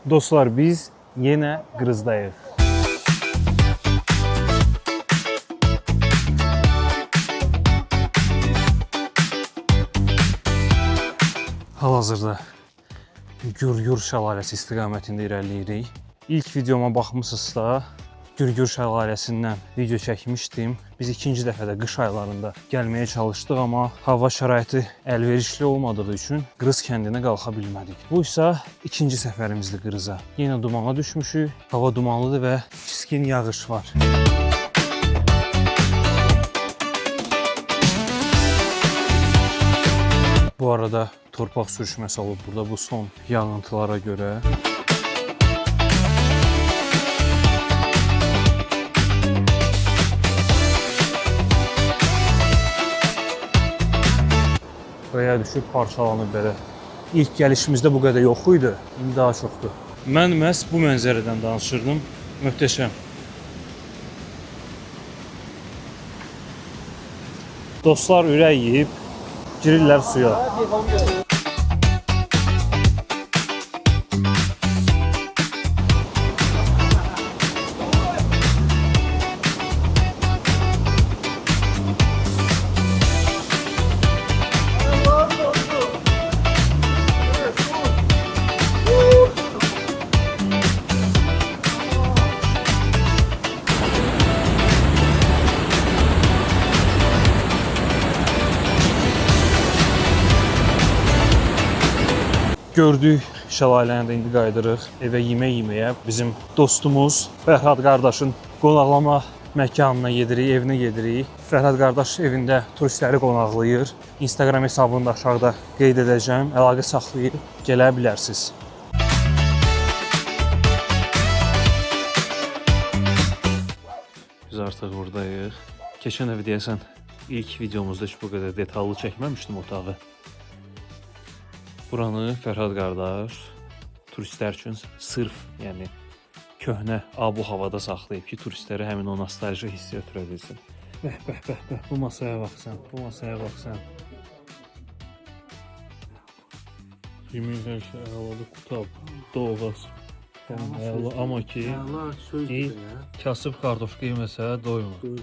Dostlar, biz yenə Qrızdayıq. Hal-hazırda Gürgür şəlaləsi istiqamətində irəliləyirik. İlk videoma baxmısınızsa, Gürgür şəlaləsindən video çəkmişdim. Biz ikinci dəfədə qış aylarında gəlməyə çalışdıq, amma hava şəraiti əlverişli olmadığı üçün Qrız kəndinə qalxa bilmədik. Bu isə ikinci səfərimizdir Qrıza. Yenə dumana düşmüşük. Hava dumanlıdır və kiskin yağış var. Bu arada torpaq sürüşməsi olub burada bu son yağıntılara görə. Qaya düşüb parçalanıb belə. İlk gəlişimizdə bu qədər yox idi, indi daha çoxdur. Mən məhz bu mənzərədən danışırdım. Möhtəşəm. Dostlar ürək yeyib girirlər suya. Gördük şəlaləni də indi qaydırıq evə yemək yeməyə. Bizim dostumuz Fərhad qardaşın qonaqlama məkanına gedirik, evinə gedirik. Fərhad qardaş evində turistləri qonaqlayır. Instagram hesabını da aşağıda qeyd edəcəm. Əlaqə saxlayıb gələ bilərsiniz. Biz artıq buradayıq. Keçən dəfə deyəsən ilk videomuzda heç bu qədər detallı çəkməmişdim otağı. Buranı Fərhad qardaş turistlər üçün sırf, yəni köhnə abu havada saxlayıb ki, turistləri həmin o nostalji hissi ötürə bilsin. Bəh, bəh, bəh, bəh, bu masaya baxsan, bu masaya baxsan. Yemin hər şey əlalı qutab, doğaz. Əla, amma ki, kasıb kartoşka yeməsə doymur.